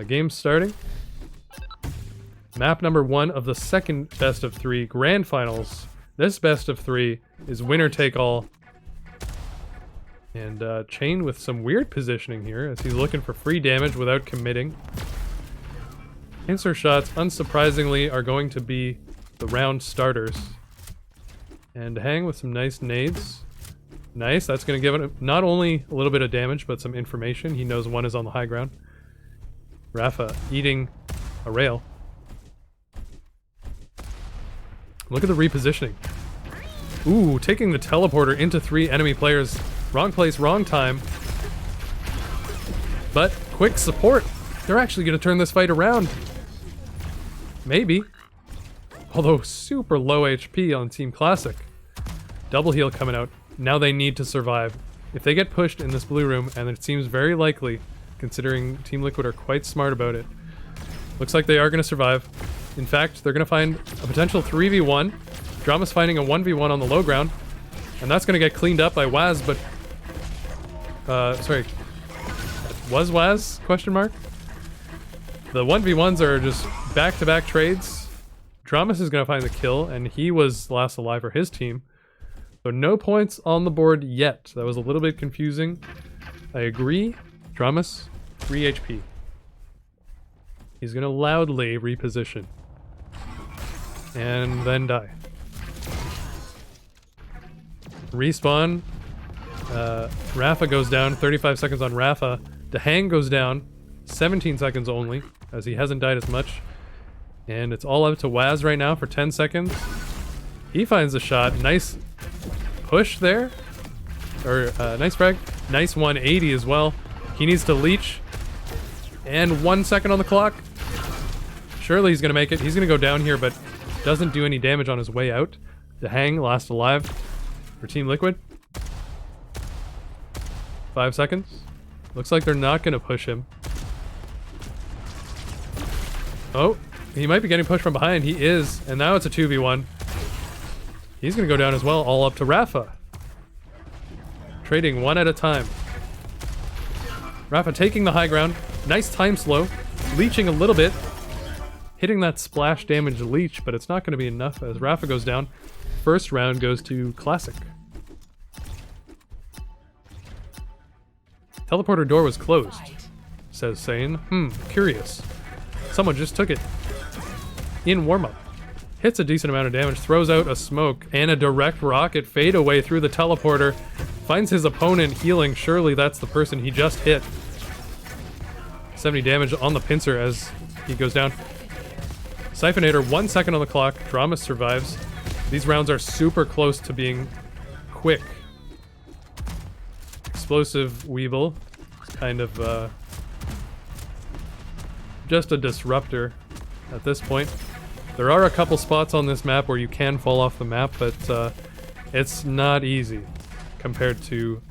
Game starting. Map number 1 of the second best of 3 grand finals. This best of 3 is winner take all. And Chain with some weird positioning here as he's looking for free damage without committing. Pincer shots, unsurprisingly, are going to be the round starters. And DaHanG with some nice nades. Nice, that's going to give it not only a little bit of damage, but some information. He knows one is on the high ground. Rapha eating a rail. Look at the repositioning. Ooh, taking the teleporter into 3 enemy players. Wrong place, wrong time. But quick support. They're actually going to turn this fight around. Maybe. Although super low HP on Team Classic. Double heal coming out. Now they need to survive. If they get pushed in this blue room, and it seems very likely, considering Team Liquid are quite smart about it, looks like they are going to survive. In fact, they're going to find a potential 3v1. Drama's finding a 1v1 on the low ground, and that's going to get cleaned up by whaz, but... sorry. Was whaz? Question mark? The 1v1s are just back-to-back trades. Dramis is going to find the kill, and he was last alive for his team. So no points on the board yet. That was a little bit confusing. I agree. Dramis, 3 HP. He's going to loudly reposition. And then die. Respawn. Rapha goes down. 35 seconds on Rapha. DaHanG goes down. 17 seconds only, as he hasn't died as much. And it's all up to whaz right now for 10 seconds. He finds a shot. Nice push there. Or, nice frag. Nice 180 as well. He needs to leech. And 1 second on the clock. Surely he's going to make it. He's going to go down here, but doesn't do any damage on his way out. DaHanG last alive for Team Liquid. 5 seconds. Looks like they're not going to push him. Oh, he might be getting pushed from behind. He is, and now it's a 2v1. He's going to go down as well, all up to Rapha. Trading one at a time. Rapha taking the high ground. Nice time slow. Leeching a little bit. Hitting that splash damage leech, but it's not going to be enough as Rapha goes down. First round goes to Classic. Teleporter door was closed, says Sane. Curious. Someone just took it. In warm-up. Hits a decent amount of damage, throws out a smoke, and a direct rocket fade away through the teleporter. Finds his opponent healing. Surely that's the person he just hit. 70 damage on the pincer as he goes down. Siphonator, 1 second on the clock. Dramis survives. These rounds are super close to being quick. Explosive Weevil. Kind of just a disruptor at this point. There are a couple spots on this map where you can fall off the map, but it's not easy compared to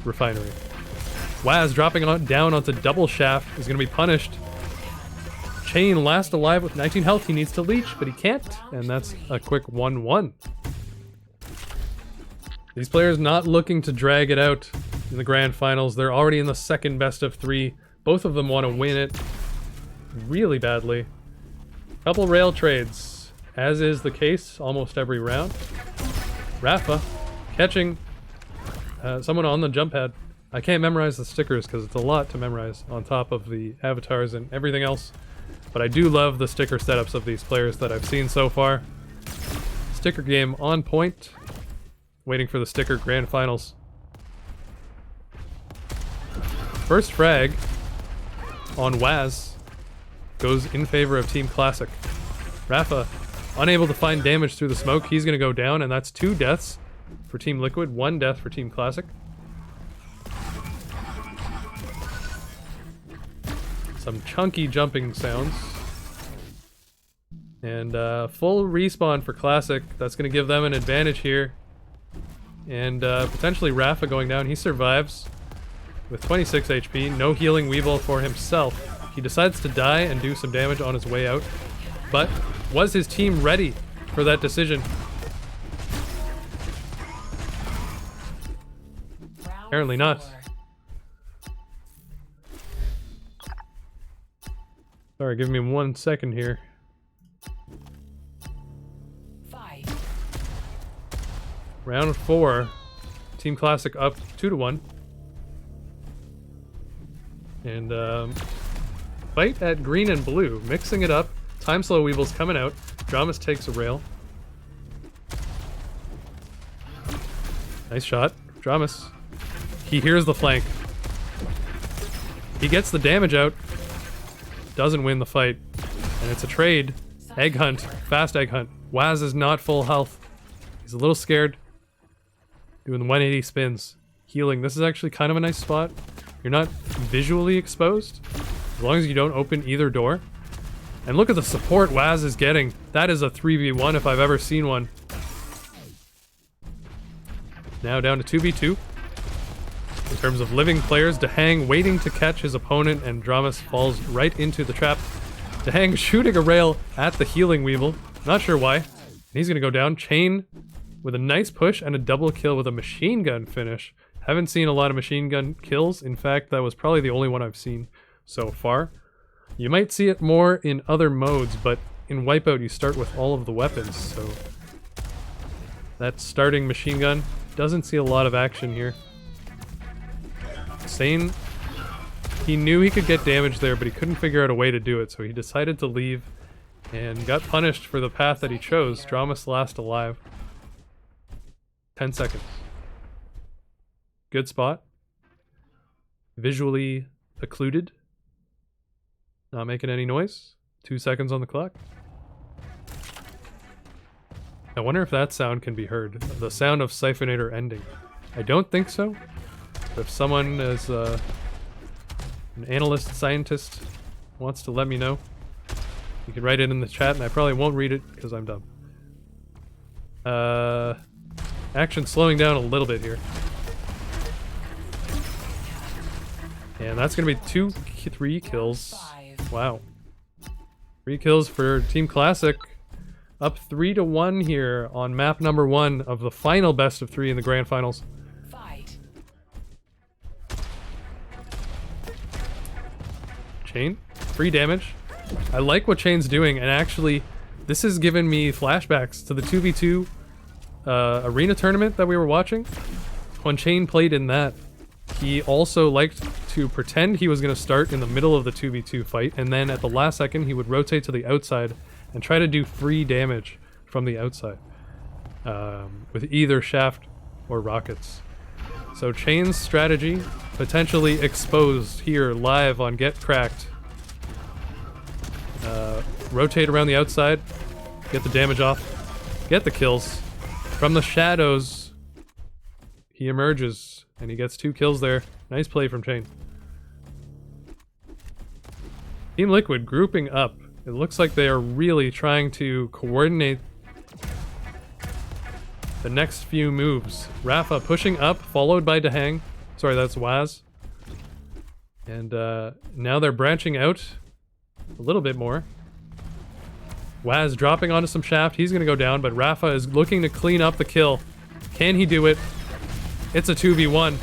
Refinery. whaz dropping down onto double shaft is going to be punished. Chain last alive with 19 health. He needs to leech, but he can't, and that's a quick 1-1. These players not looking to drag it out in the grand finals. They're already in the second best of 3. Both of them want to win it really badly. Couple rail trades, as is the case almost every round. Rapha catching someone on the jump pad. I can't memorize the stickers because it's a lot to memorize on top of the avatars and everything else. But I do love the sticker setups of these players that I've seen so far. Sticker game on point. Waiting for the sticker grand finals. First frag on whaz goes in favor of Team Classic. Rapha unable to find damage through the smoke. He's going to go down, and that's 2 deaths for Team Liquid, 1 death for Team Classic. Some chunky jumping sounds. And full respawn for Classic. That's going to give them an advantage here. And potentially Rapha going down. He survives with 26 HP. No healing Weevil for himself. He decides to die and do some damage on his way out. But was his team ready for that decision? Apparently not. Sorry, give me 1 second here. Fight. Round 4. Team Classic up 2-1. And fight at green and blue, mixing it up. Time Slow Weevil's coming out. Dramis takes a rail. Nice shot. Dramis. He hears the flank. He gets the damage out. Doesn't win the fight. And it's a trade. Egg hunt. Fast egg hunt. Whaz is not full health. He's a little scared. Doing the 180 spins. Healing. This is actually kind of a nice spot. You're not visually exposed. As long as you don't open either door. And look at the support Whaz is getting. That is a 3v1 if I've ever seen one. Now down to 2v2. In terms of living players, DaHanG waiting to catch his opponent, and Dramis falls right into the trap. DaHanG shooting a rail at the healing Weevil. Not sure why. And he's gonna go down. Chain with a nice push and a double kill with a machine gun finish. Haven't seen a lot of machine gun kills. In fact, that was probably the only one I've seen so far. You might see it more in other modes, but in Wipeout you start with all of the weapons, so that starting machine gun doesn't see a lot of action here. Sane, he knew he could get damage there, but he couldn't figure out a way to do it, so he decided to leave and got punished for the path that he chose. Dramis last alive. 10 seconds. Good spot. Visually occluded. Not making any noise. 2 seconds on the clock. I wonder if that sound can be heard. The sound of Siphonator ending. I don't think so. But if someone is an analyst, scientist, wants to let me know, you can write it in the chat, and I probably won't read it because I'm dumb. Action slowing down a little bit here. And that's going to be 3 kills. Wow. 3 kills for Team Classic. Up 3-1 here on map number 1 of the final best of 3 in the grand finals. Fight. Chain, free damage. I like what Chain's doing, and actually, this has given me flashbacks to the 2v2 arena tournament that we were watching. When Chain played in that, he also liked to pretend he was going to start in the middle of the 2v2 fight, and then at the last second he would rotate to the outside and try to do free damage from the outside with either shaft or rockets. So Chain's strategy potentially exposed here live on GetCracked. Rotate around the outside, get the damage off, get the kills. From the shadows, he emerges and he gets 2 kills there. Nice play from Chain. Team Liquid grouping up. It looks like they are really trying to coordinate the next few moves. Rapha pushing up, followed by DaHanG. Sorry, that's Whaz. And now they're branching out a little bit more. Whaz dropping onto some shaft. He's going to go down, but Rapha is looking to clean up the kill. Can he do it? It's a 2v1.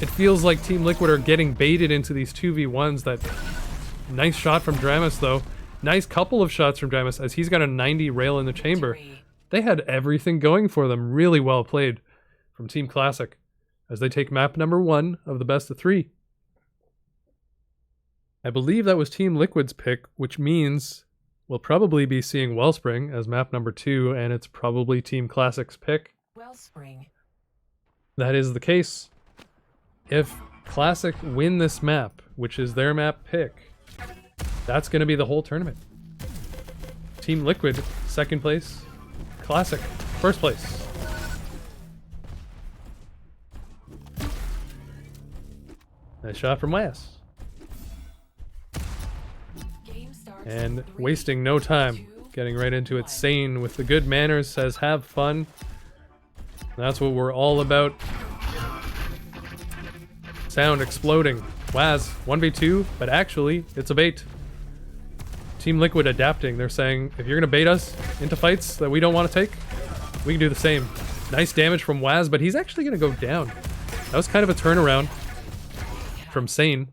It feels like Team Liquid are getting baited into these 2v1s. That nice shot from Dramis, though. Nice couple of shots from Dramis as he's got a 90 rail in the chamber. They had everything going for them. Really well played from Team Classic as they take map number 1 of the best of 3. I believe that was Team Liquid's pick, which means we'll probably be seeing Wellspring as map number 2, and it's probably Team Classic's pick. Wellspring. That is the case. If Classic win this map, which is their map pick, that's going to be the whole tournament. Team Liquid, 2nd place. Classic, 1st place. Nice shot from Wes. And wasting no time, getting right into it. Sane with the good manners says have fun. That's what we're all about. Sound exploding. Whaz, 1v2, but actually, it's a bait. Team Liquid adapting. They're saying, if you're going to bait us into fights that we don't want to take, we can do the same. Nice damage from Whaz, but he's actually going to go down. That was kind of a turnaround from Sane.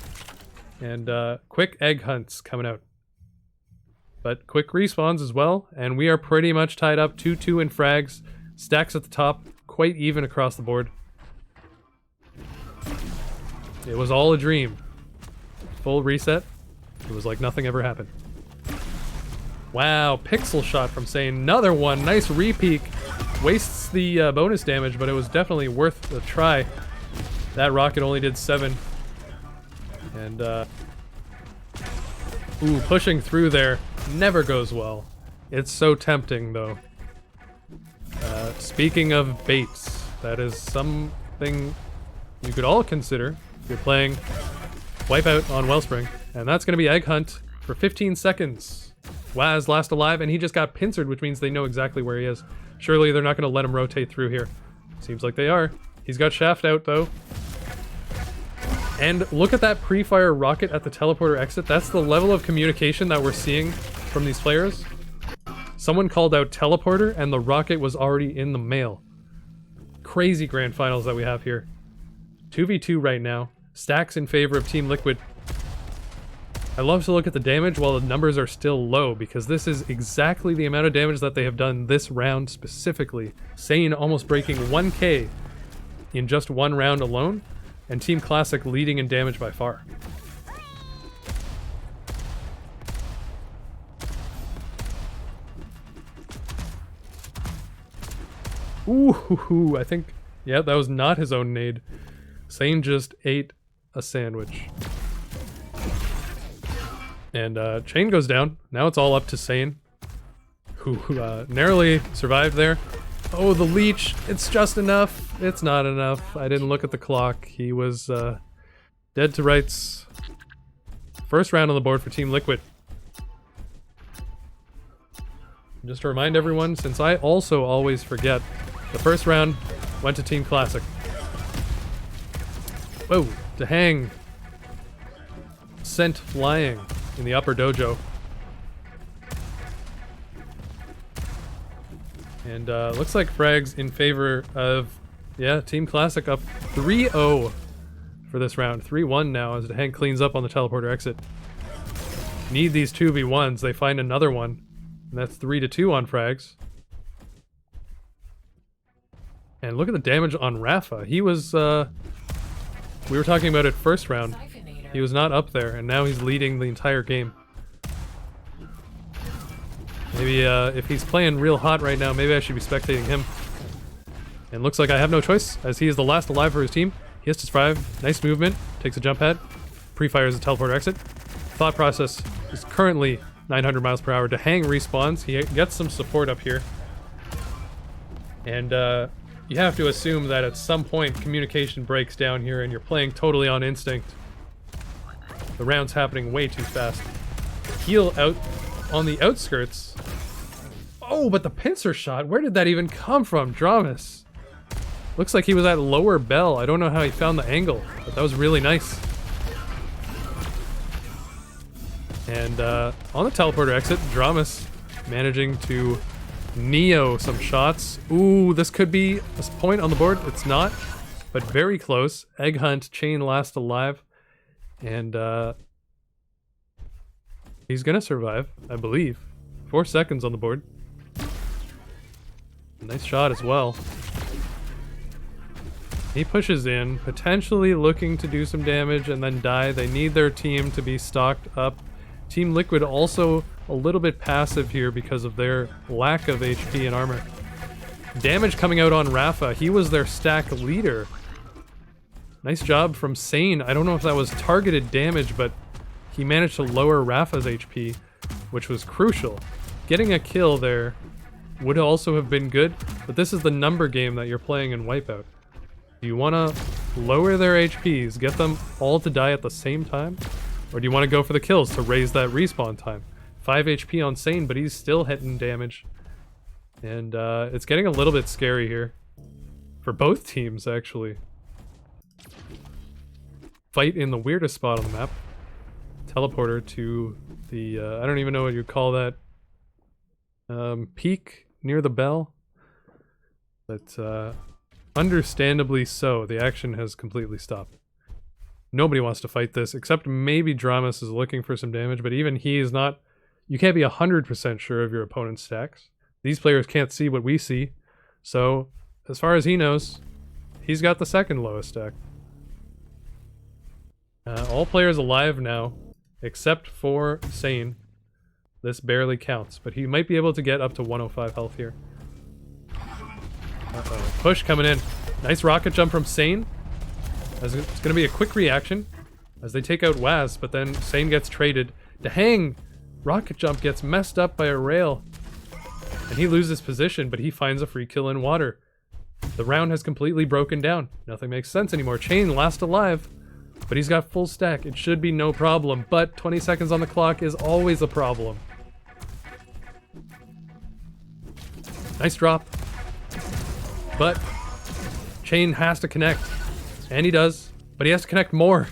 And quick egg hunts coming out. But quick respawns as well, and we are pretty much tied up 2-2 in frags. Stacks at the top, quite even across the board. It was all a dream. Full reset. It was like nothing ever happened. Wow, pixel shot from Sane. Another one, nice re-peek. Wastes the bonus damage, but it was definitely worth a try. That rocket only did 7. And, ooh, pushing through there never goes well. It's so tempting, though. Speaking of baits, that is something you could all consider if you're playing Wipeout on Wellspring. And that's going to be Egg Hunt for 15 seconds. Whaz last alive, and he just got pincered, which means they know exactly where he is. Surely they're not going to let him rotate through here. Seems like they are. He's got Shaft out, though. And look at that pre-fire rocket at the teleporter exit. That's the level of communication that we're seeing from these players. Someone called out teleporter, and the rocket was already in the mail. Crazy grand finals that we have here. 2v2 right now. Stacks in favor of Team Liquid. I love to look at the damage while the numbers are still low, because this is exactly the amount of damage that they have done this round specifically. Sane almost breaking 1k in just one round alone, and Team Classic leading in damage by far. Ooh, I think, yeah, that was not his own nade. Sane just ate a sandwich. And chain goes down. Now it's all up to Sane, who narrowly survived there. Oh, the leech. It's just enough. It's not enough. I didn't look at the clock. He was dead to rights. First round on the board for Team Liquid. Just to remind everyone, since I also always forget, the first round went to Team Classic. Whoa, DaHanG sent flying in the upper dojo. And looks like frags in favor of, yeah, Team Classic up 3-0 for this round. 3-1 now as DaHanG cleans up on the teleporter exit. Need these 2v1s. They find another one. And that's 3-2 on frags. And look at the damage on Rapha. He was, we were talking about it first round. He was not up there, and now he's leading the entire game. Maybe if he's playing real hot right now, maybe I should be spectating him. And looks like I have no choice, as he is the last alive for his team. He has to survive. Nice movement. Takes a jump pad. Pre-fires a teleporter exit. Thought process is currently 900 miles per hour. DaHanG respawns. He gets some support up here. And you have to assume that at some point communication breaks down here and you're playing totally on instinct. The round's happening way too fast. Heal out on the outskirts. Oh, but the pincer shot, where did that even come from? Dramis. Looks like he was at lower bell. I don't know how he found the angle, but that was really nice. And on the teleporter exit, Dramis managing to Neo some shots. Ooh, this could be a point on the board. It's not, but very close. Egg Hunt, chain last alive. And he's gonna survive, I believe. 4 seconds on the board. Nice shot as well. He pushes in, potentially looking to do some damage and then die. They need their team to be stocked up. Team Liquid also a little bit passive here because of their lack of HP and armor. Damage coming out on Rapha. He was their stack leader. Nice job from Sane. I don't know if that was targeted damage, but he managed to lower Rapha's HP, which was crucial. Getting a kill there would also have been good, but this is the number game that you're playing in Wipeout. Do you want to lower their HPs, get them all to die at the same time? Or do you want to go for the kills to raise that respawn time? 5 HP on Sane, but he's still hitting damage. And it's getting a little bit scary here. For both teams, actually. Fight in the weirdest spot on the map. Teleporter to the, I don't even know what you call that. Peak near the bell. But understandably so, the action has completely stopped. Nobody wants to fight this, except maybe Dramis is looking for some damage, but even he is not... You can't be 100% sure of your opponent's stacks. These players can't see what we see, so as far as he knows, he's got the second lowest stack. All players alive now, except for Sane. This barely counts, but he might be able to get up to 105 health here. Uh-oh. Push coming in. Nice rocket jump from Sane. It's going to be a quick reaction as they take out whaz, but then Sane gets traded. DaHanG rocket jump gets messed up by a rail, and he loses position, but he finds a free kill in water. The round has completely broken down. Nothing makes sense anymore. Chain last alive, but he's got full stack. It should be no problem, but 20 seconds on the clock is always a problem. Nice drop. But Chain has to connect. And he does. But he has to connect more.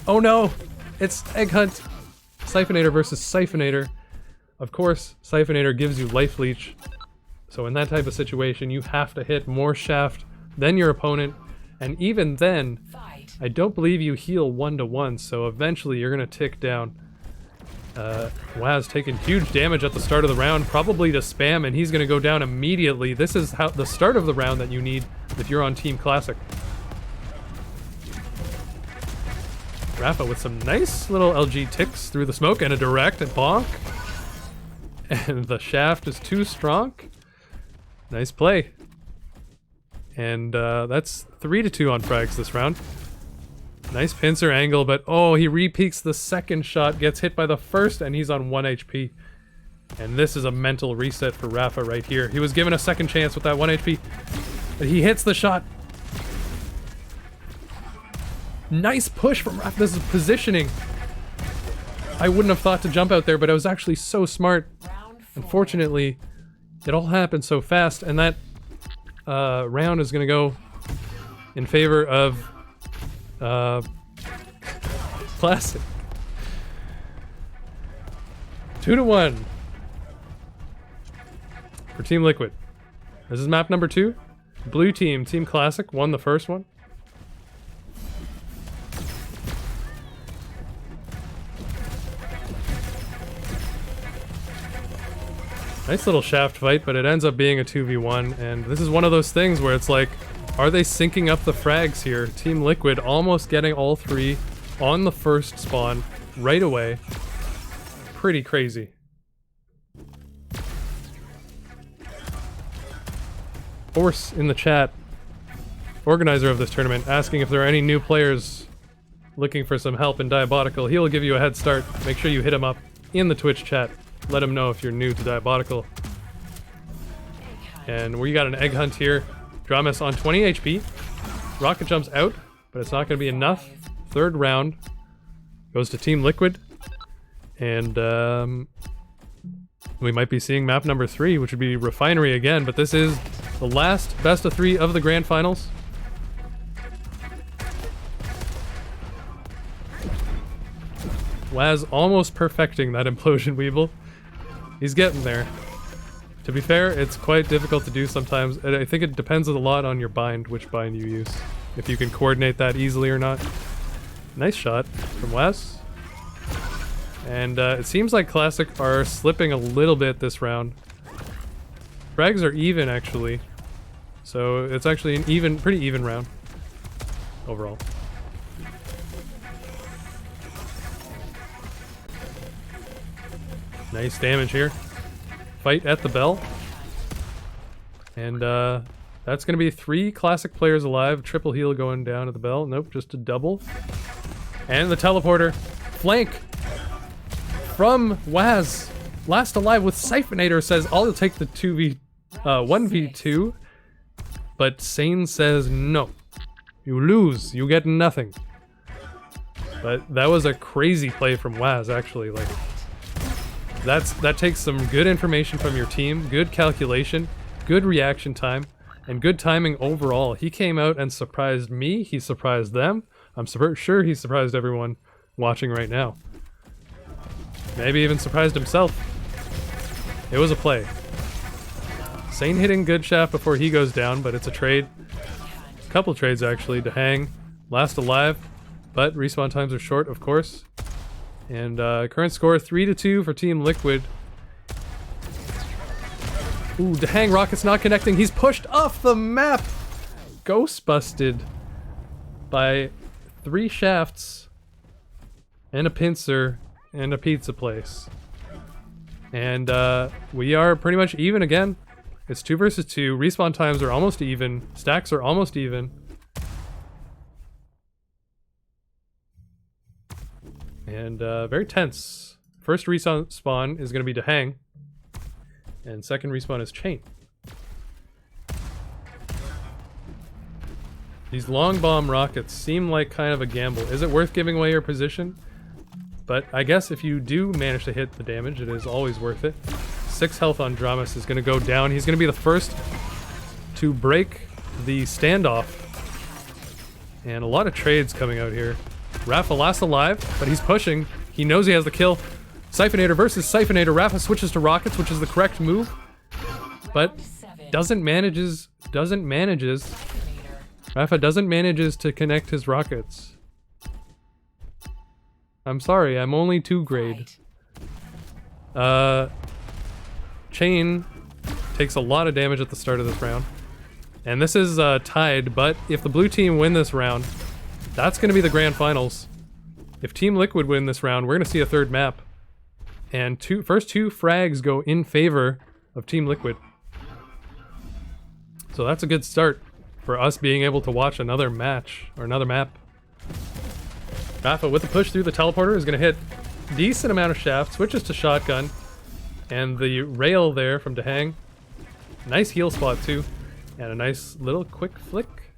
Oh no! It's Egg Hunt. Siphonator versus Siphonator. Of course, Siphonator gives you life leech. So in that type of situation, you have to hit more shaft than your opponent. And even then, I don't believe you heal 1-to-1, so eventually you're going to tick down. whaz taking huge damage at the start of the round, probably to spam, and he's going to go down immediately. This is how the start of the round that you need if you're on Team Classic. Rapha with some nice little LG ticks through the smoke and a direct and bonk. And the shaft is too strong. Nice play. And that's 3-2 on frags this round. Nice pincer angle, but oh, he re-peeks the second shot, gets hit by the first, and he's on 1 HP. And this is a mental reset for Rapha right here. He was given a second chance with that 1 HP, but he hits the shot. Nice push from Rapha. This is positioning. I wouldn't have thought to jump out there, but I was actually so smart. Unfortunately, it all happened so fast, and that round is going to go in favor of Classic. 2-1 for Team Liquid. This is map number 2. Blue team, Team Classic, won the first one. Nice little shaft fight, but it ends up being a 2v1, and this is one of those things where it's like, are they syncing up the frags here? Team Liquid almost getting all 3 on the first spawn right away. Pretty crazy. Force in the chat, organizer of this tournament, asking if there are any new players looking for some help in Diabolical. He'll give you a head start. Make sure you hit him up in the Twitch chat. Let him know if you're new to Diabolical. And we got an egg hunt here. Dramis on 20 HP. Rocket jumps out, but it's not going to be enough. Third round goes to Team Liquid. And we might be seeing map number 3, which would be Refinery again. But this is the last best of 3 of the grand finals. whaz almost perfecting that implosion weeble. He's getting there. To be fair, it's quite difficult to do sometimes, and I think it depends a lot on your bind, which bind you use. If you can coordinate that easily or not. Nice shot from whaz. And it seems like Classic are slipping a little bit this round. Frags are even, actually. So it's actually an pretty even round overall. Nice damage here. Fight at the bell. And that's going to be 3 Classic players alive. Triple heal going down at the bell. Nope, just a double. And the teleporter. Flank from whaz. Last alive with Siphonator says, I'll take the 1v2. But Sane says, no. You lose. You get nothing. But that was a crazy play from whaz, actually. Like, that takes some good information from your team, good calculation, good reaction time, and good timing overall. He came out and surprised me, he surprised them. I'm sure he surprised everyone watching right now. Maybe even surprised himself. It was a play. Sane hitting good shaft before he goes down, but it's a trade. A couple trades actually. DaHanG, last alive. but respawn times are short, of course. And current score 3-2 for Team Liquid. Ooh, DaHanG rocket's not connecting. He's pushed off the map. Ghost busted by 3 shafts and a pincer and a pizza place. And we are pretty much even again. It's 2 versus 2. Respawn times are almost even. Stacks are almost even. And very tense. First respawn is going to be DaHanG. And second respawn is Chain. These long bomb rockets seem like kind of a gamble. Is it worth giving away your position? But I guess if you do manage to hit the damage, it is always worth it. 6 health on Dramis is going to go down. He's going to be the first to break the standoff. And a lot of trades coming out here. Rapha last alive, but he's pushing. He knows he has the kill. Siphonator versus Siphonator. Rapha switches to rockets, which is the correct move. But Rapha doesn't manages to connect his rockets. I'm sorry, I'm only 2 grade. Chain takes a lot of damage at the start of this round. And this is tied, but if the blue team win this round, that's going to be the grand finals. If Team Liquid win this round, we're going to see a 3rd map. And first 2 frags go in favor of Team Liquid. So that's a good start for us being able to watch another match, or another map. Rapha with the push through the teleporter is going to hit decent amount of shaft, switches to shotgun. And the rail there from DaHanG. Nice heal spot too. And a nice little quick flick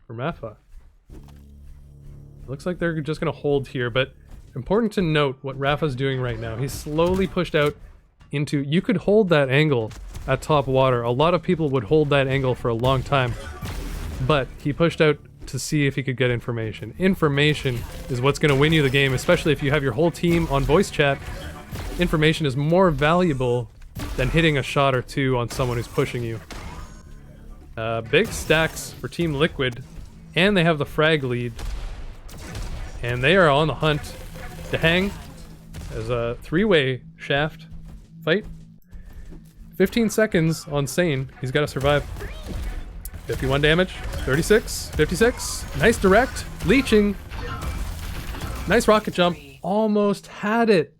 from Rapha. Looks like they're just going to hold here, but important to note what Rapha's doing right now. He's slowly pushed out into... You could hold that angle at top water. A lot of people would hold that angle for a long time. But he pushed out to see if he could get information. Information is what's going to win you the game, especially if you have your whole team on voice chat. Information is more valuable than hitting a shot or 2 on someone who's pushing you. Big stacks for Team Liquid, and they have the frag lead. And they are on the hunt. DaHanG has a 3-way shaft fight. 15 seconds on Sane. He's got to survive. 51 damage. 36. 56. Nice direct. Leeching. Nice rocket jump. Almost had it.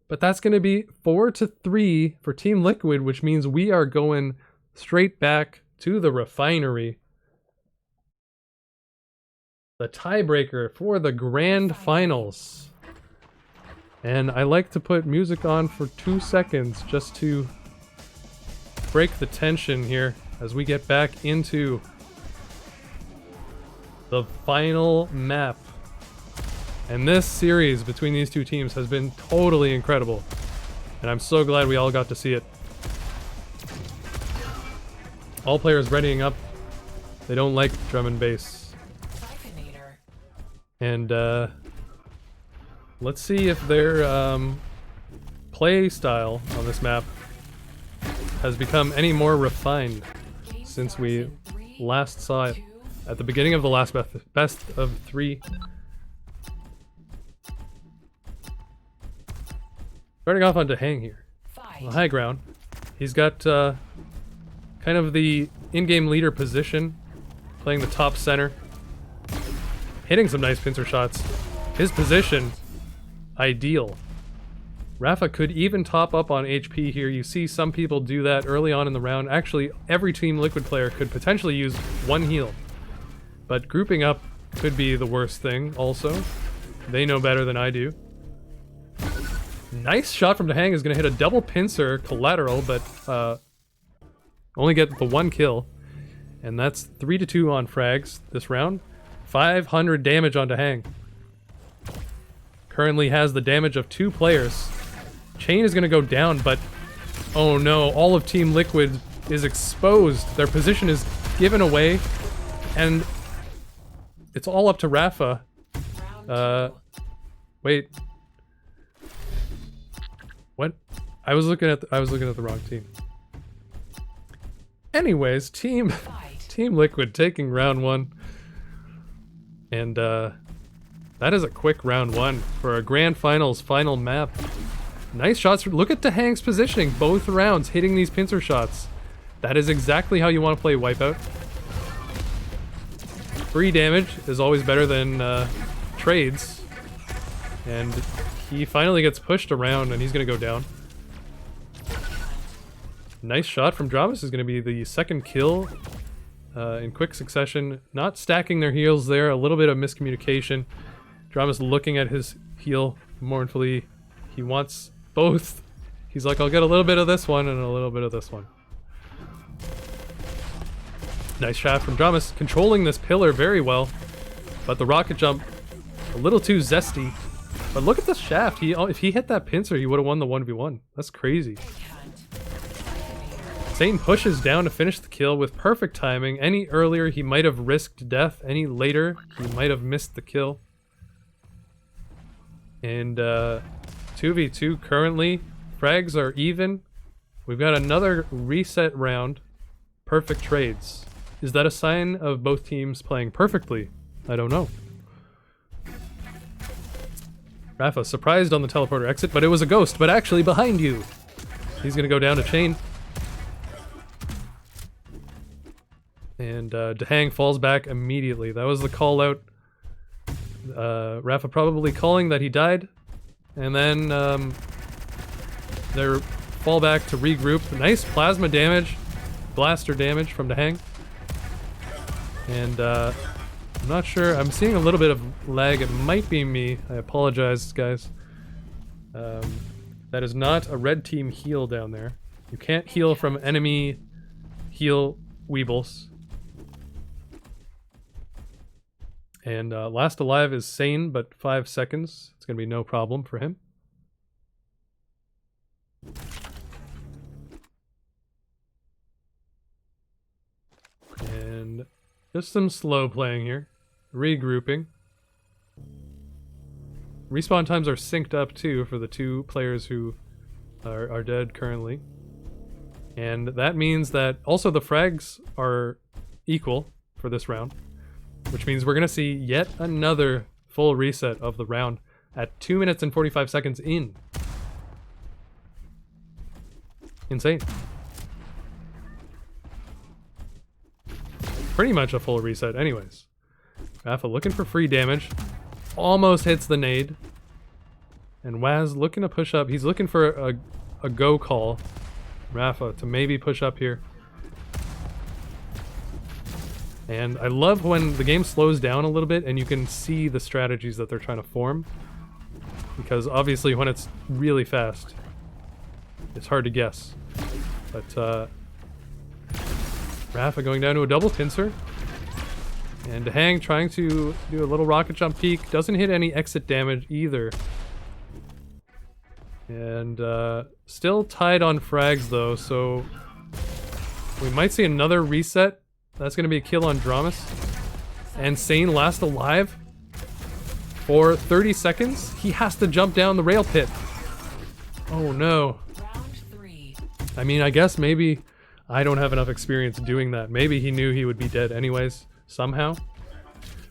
But that's going to be 4-3 for Team Liquid, which means we are going straight back to the refinery. The tiebreaker for the grand finals. And I like to put music on for 2 seconds just to break the tension here as we get back into the final map. And this series between these 2 teams has been totally incredible. And I'm so glad we all got to see it. All players readying up. They don't like drum and bass. And let's see if their play style on this map has become any more refined since we last saw it at the beginning of the last best of 3. Starting off on DaHanG here. On the high ground. He's got kind of the in-game leader position, playing the top center. Hitting some nice pincer shots. His position, ideal. Rapha could even top up on HP here. You see some people do that early on in the round. Actually, every Team Liquid player could potentially use 1 heal. But grouping up could be the worst thing also. They know better than I do. Nice shot from DaHanG is going to hit a double pincer collateral, but only get the 1 kill. And that's 3-2 on frags this round. 500 damage on DaHanG. Currently has the damage of 2 players. Chain is going to go down, but oh no, all of Team Liquid is exposed. Their position is given away, and it's all up to Rapha. Wait. What? I was looking at the wrong team. Anyways, Team Liquid taking round 1. And that is a quick round one for our grand finals final map. Nice shots. Look at DaHanG's positioning both rounds, hitting these pincer shots. That is exactly how you want to play Wipeout. Free damage is always better than trades. And he finally gets pushed around and he's going to go down. Nice shot from Dramis is going to be the second kill in quick succession. Not stacking their heals there, a little bit of miscommunication. Dramis looking at his heal mournfully. He wants both. He's like, I'll get a little bit of this one and a little bit of this one. Nice shot from Dramis, controlling this pillar very well. But the rocket jump, a little too zesty. But look at the shaft. If he hit that pincer, he would have won the 1v1. That's crazy. Sane pushes down to finish the kill with perfect timing. Any earlier, he might have risked death. Any later, he might have missed the kill. And 2v2 currently. Frags are even. We've got another reset round. Perfect trades. Is that a sign of both teams playing perfectly? I don't know. Rapha surprised on the teleporter exit, but it was a ghost, but actually behind you. He's gonna go down to chain. And DaHanG falls back immediately. That was the call out. Rapha probably calling that he died. And then their fall back to regroup. Nice plasma damage. Blaster damage from DaHanG. And I'm not sure. I'm seeing a little bit of lag. It might be me. I apologize, guys. That is not a red team heal down there. You can't heal from enemy heal weebles. And last alive is Sane, but 5 seconds. It's going to be no problem for him. And just some slow playing here. Regrouping. Respawn times are synced up too for the two players who are dead currently. And that means that also the frags are equal for this round. Which means we're going to see yet another full reset of the round at 2 minutes and 45 seconds in. Insane. Pretty much a full reset anyways. Rapha looking for free damage. Almost hits the nade. And whaz looking to push up. He's looking for a go call. Rapha to maybe push up here. And I love when the game slows down a little bit and you can see the strategies that they're trying to form. Because obviously when it's really fast, it's hard to guess. But Rapha going down to a double pincer. And DaHanG trying to do a little rocket jump peek. Doesn't hit any exit damage either. And still tied on frags though, so we might see another reset. That's going to be a kill on Dramis. And Sane last alive for 30 seconds. He has to jump down the rail pit. Oh no. I mean, I guess maybe I don't have enough experience doing that. Maybe he knew he would be dead anyways, somehow.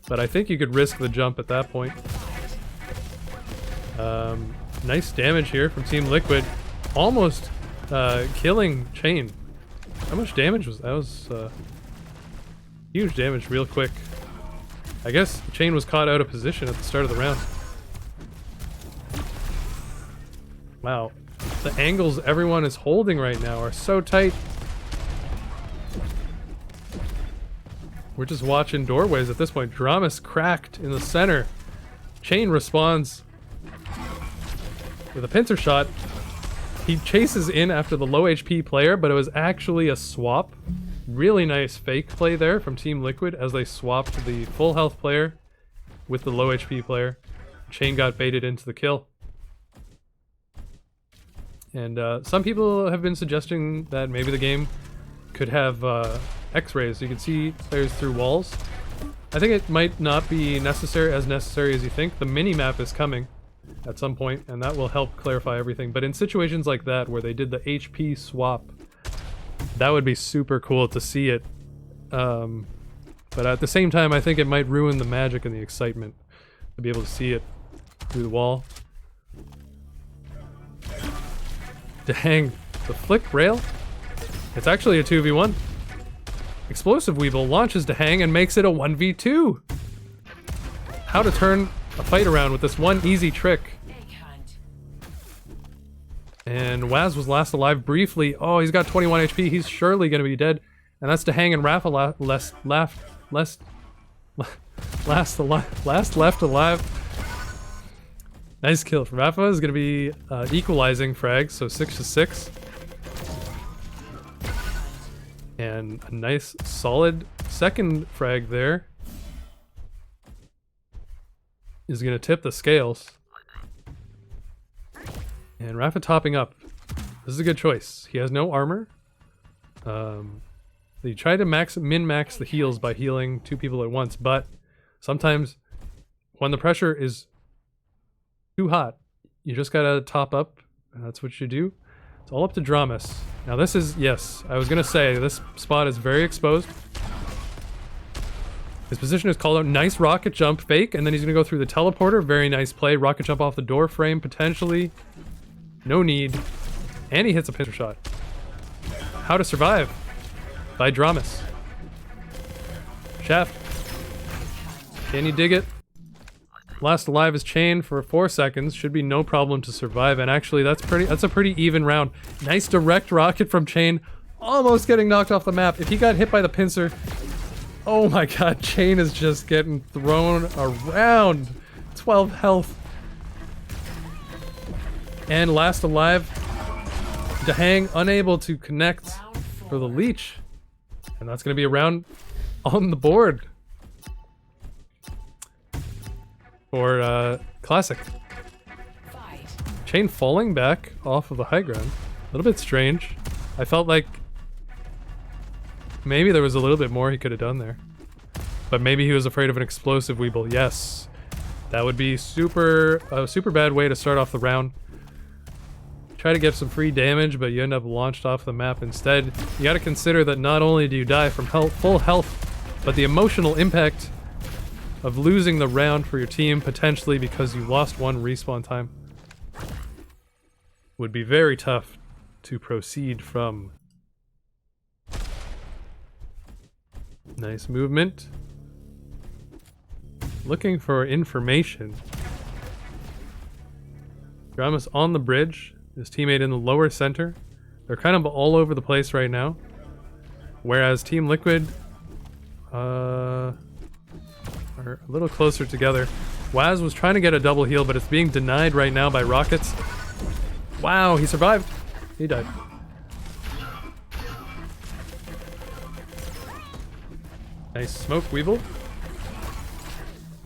But I think you could risk the jump at that point. Nice damage here from Team Liquid. Almost killing Chain. How much damage was that? That was huge damage real quick. I guess Chain was caught out of position at the start of the round. Wow. The angles everyone is holding right now are so tight. We're just watching doorways at this point. Dramis cracked in the center. Chain responds with a pincer shot. He chases in after the low HP player, but it was actually a swap. Really nice fake play there from Team Liquid as they swapped the full health player with the low HP player. Chain got baited into the kill. And some people have been suggesting that maybe the game could have X-rays so you can see players through walls. I think it might not be necessary as you think. The mini-map is coming at some point, and that will help clarify everything. But in situations like that, where they did the HP swap, that would be super cool to see it But at the same time, I think it might ruin the magic and the excitement to be able to see it through the wall. DaHanG, the flick rail? It's actually a 2v1. Explosive Weeble launches DaHanG and makes it a 1v2. How to turn a fight around with this one easy trick. And Waz was last alive briefly. Oh, he's got 21 HP. He's surely going to be dead. And that's DaHanG and Rapha last left alive. Nice kill from Rapha. Is going to be equalizing frags, so 6-6. And a nice solid second frag there is going to tip the scales. And Rapha topping up. This is a good choice. He has no armor. You try to min-max the heals by healing 2 people at once, but sometimes when the pressure is too hot, you just gotta top up, and that's what you do. It's all up to dramis. Now this is, yes, I was gonna say, this spot is very exposed. His position is called out. Nice rocket jump fake, and then he's gonna go through the teleporter. Very nice play. Rocket jump off the door frame, potentially. No need. And he hits a pincer shot. How to survive? By dramis. Shaft. Can you dig it? Last alive is chain for 4 seconds. Should be no problem to survive. And actually, that's a pretty even round. Nice direct rocket from chain. Almost getting knocked off the map. If he got hit by the pincer, oh my god, chain is just getting thrown around. 12 health. And last alive, DaHanG unable to connect for the leech. And that's going to be a round on the board for Classic. Chain falling back off of the high ground. A little bit strange. I felt like maybe there was a little bit more he could have done there. But maybe he was afraid of an explosive Weeble. Yes. That would be a super bad way to start off the round. Try to get some free damage, but you end up launched off the map instead. You gotta consider that not only do you die from full health, but the emotional impact of losing the round for your team, potentially because you lost 1 respawn time, would be very tough to proceed from. Nice movement. Looking for information. dramis on the bridge. His teammate in the lower center. They're kind of all over the place right now. Whereas Team Liquid are a little closer together. Whaz was trying to get a double heal, but it's being denied right now by rockets. Wow, he survived. He died. Nice smoke Weeble.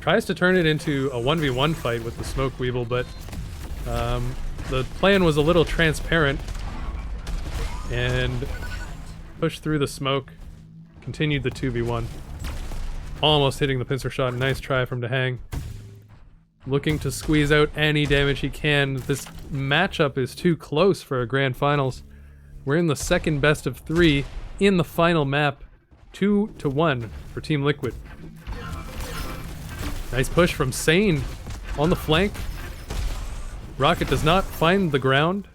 Tries to turn it into a 1v1 fight with the smoke Weeble, but the plan was a little transparent and pushed through the smoke, continued the 2v1. Almost hitting the pincer shot. Nice try from DaHanG. Looking to squeeze out any damage he can. This matchup is too close for a grand finals. We're in the second best of 3 in the final map. 2-1 for Team Liquid. Nice push from Sane on the flank. Rocket does not find the ground.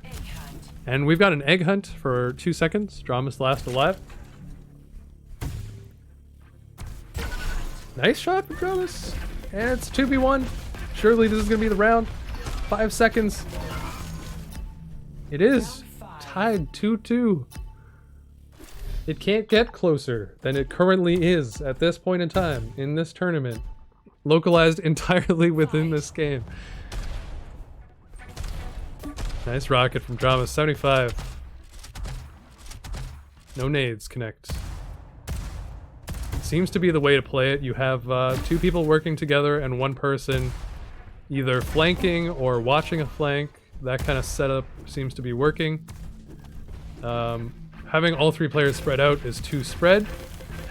And we've got an egg hunt for 2 seconds. dramis last alive. Nice shot from dramis. And it's 2v1. Surely this is going to be the round. 5 seconds. It is tied 2-2. It can't get closer than it currently is at this point in time in this tournament. Localized entirely within this game. Nice rocket from dramis. 75. No nades connect. Seems to be the way to play it. You have 2 people working together and 1 person either flanking or watching a flank. That kind of setup seems to be working. Having all 3 players spread out is too spread.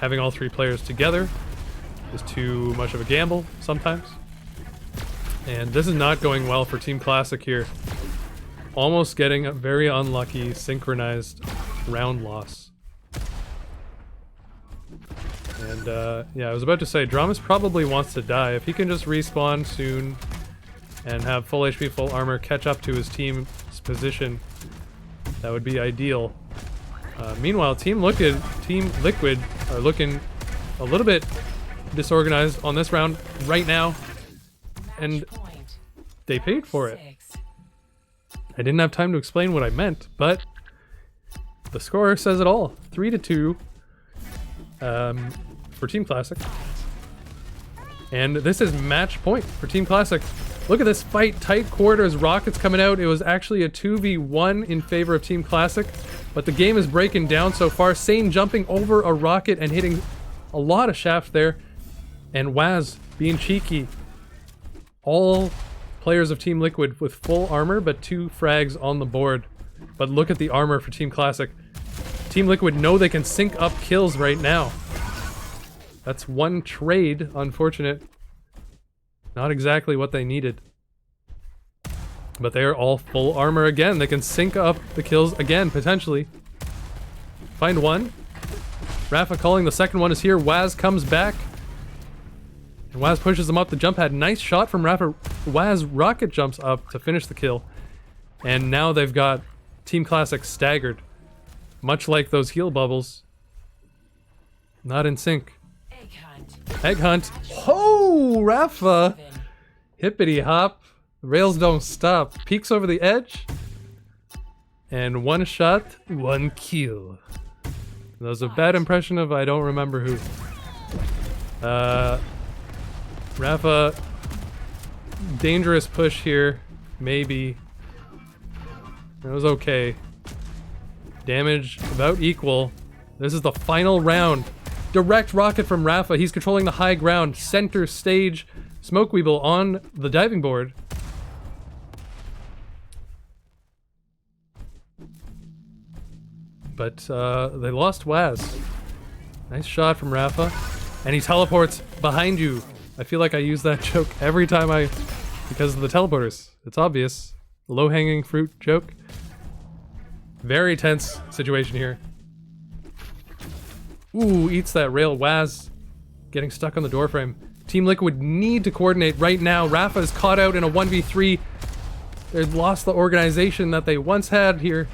Having all 3 players together is too much of a gamble sometimes. And this is not going well for Team Classic here. Almost getting a very unlucky synchronized round loss. And yeah, I was about to say, Dramis probably wants to die. If he can just respawn soon and have full HP, full armor, catch up to his team's position, that would be ideal. Meanwhile, Team Liquid are looking a little bit disorganized on this round right now, and they paid for it. I didn't have time to explain what I meant, but the score says it all. 3-2 for Team Classic. And this is match point for Team Classic. Look at this fight, tight quarters, rockets coming out. It was actually a 2v1 in favor of Team Classic, but the game is breaking down so far. Sane jumping over a rocket and hitting a lot of shaft there. And Whaz being cheeky. All players of Team Liquid with full armor, but 2 frags on the board. But look at the armor for Team Classic. Team Liquid know they can sync up kills right now. That's one trade, unfortunate. Not exactly what they needed. But they are all full armor again. They can sync up the kills again, potentially. Find one. Rapha calling the second one is here. Whaz comes back. And Whaz pushes him up the jump pad. Nice shot from Rapha. Whaz rocket jumps up to finish the kill. And now they've got Team Classic staggered. Much like those heal bubbles. Not in sync. Egg hunt. Oh, Rapha! Hippity hop. The rails don't stop. Peeks over the edge. And one shot, one kill. That was a bad impression of I don't remember who. Rapha, dangerous push here. Maybe. It was okay. Damage about equal. This is the final round. Direct rocket from Rapha. He's controlling the high ground. Center stage. Smoke Weeble on the diving board. But they lost Whaz. Nice shot from Rapha. And he teleports behind you. I feel like I use that joke every time because of the teleporters. It's obvious. Low-hanging fruit joke. Very tense situation here. Ooh, eats that rail. Whaz getting stuck on the doorframe. Team Liquid need to coordinate right now. Rapha is caught out in a 1v3. They've lost the organization that they once had here.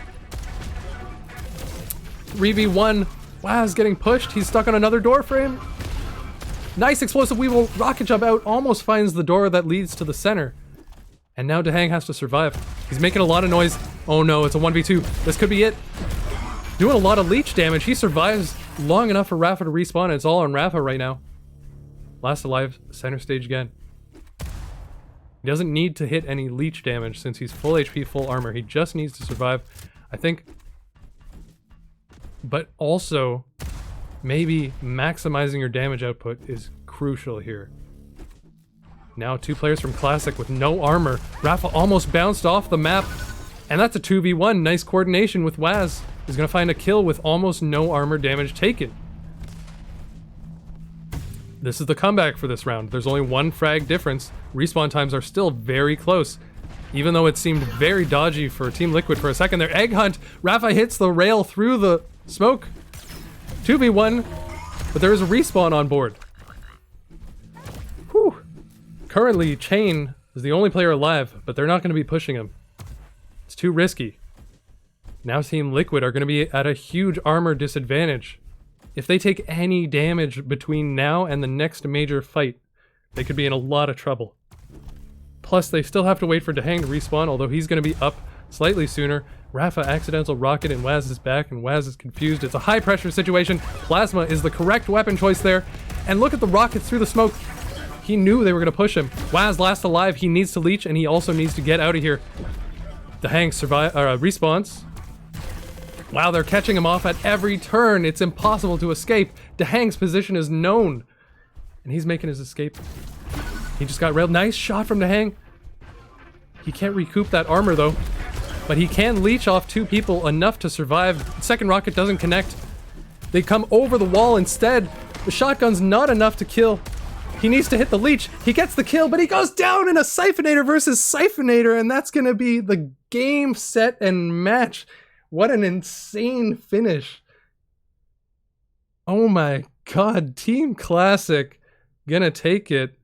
3v1. Whaz getting pushed. He's stuck on another doorframe. Nice explosive Weevil rocket jump out. Almost finds the door that leads to the center. And now DaHanG has to survive. He's making a lot of noise. Oh no, it's a 1v2. This could be it. Doing a lot of leech damage. He survives long enough for Rapha to respawn. It's all on Rapha right now. Last alive, center stage again. He doesn't need to hit any leech damage since he's full HP, full armor. He just needs to survive, I think. But also, maybe maximizing your damage output is crucial here. Now 2 players from Classic with no armor. Rapha almost bounced off the map. And that's a 2v1. Nice coordination with Whaz. He's gonna find a kill with almost no armor damage taken. This is the comeback for this round. There's only 1 frag difference. Respawn times are still very close. Even though it seemed very dodgy for Team Liquid for a second there. Egg hunt. Rapha hits the rail through the smoke. 2v1. But there is a respawn on board. Whew. Currently, Chain is the only player alive, but they're not going to be pushing him. It's too risky. Now Team Liquid are going to be at a huge armor disadvantage. If they take any damage between now and the next major fight, they could be in a lot of trouble. Plus, they still have to wait for DaHanG to respawn, although he's going to be up slightly sooner. Rapha accidental rocket and Whaz is back, and Whaz is confused. It's a high pressure situation. Plasma is the correct weapon choice there. And look at the rockets through the smoke. He knew they were going to push him. Whaz last alive. He needs to leech, and he also needs to get out of here. DaHanG respawns. Wow, they're catching him off at every turn. It's impossible to escape. DaHanG's position is known. And he's making his escape. He just got railed. Nice shot from DaHanG. He can't recoup that armor, though. But he can leech off 2 people enough to survive. The second rocket doesn't connect. They come over the wall instead. The shotgun's not enough to kill. He needs to hit the leech. He gets the kill, but he goes down in a Siphonator versus Siphonator, and that's gonna be the game, set, and match. What an insane finish. Oh my God, Team Classic gonna take it.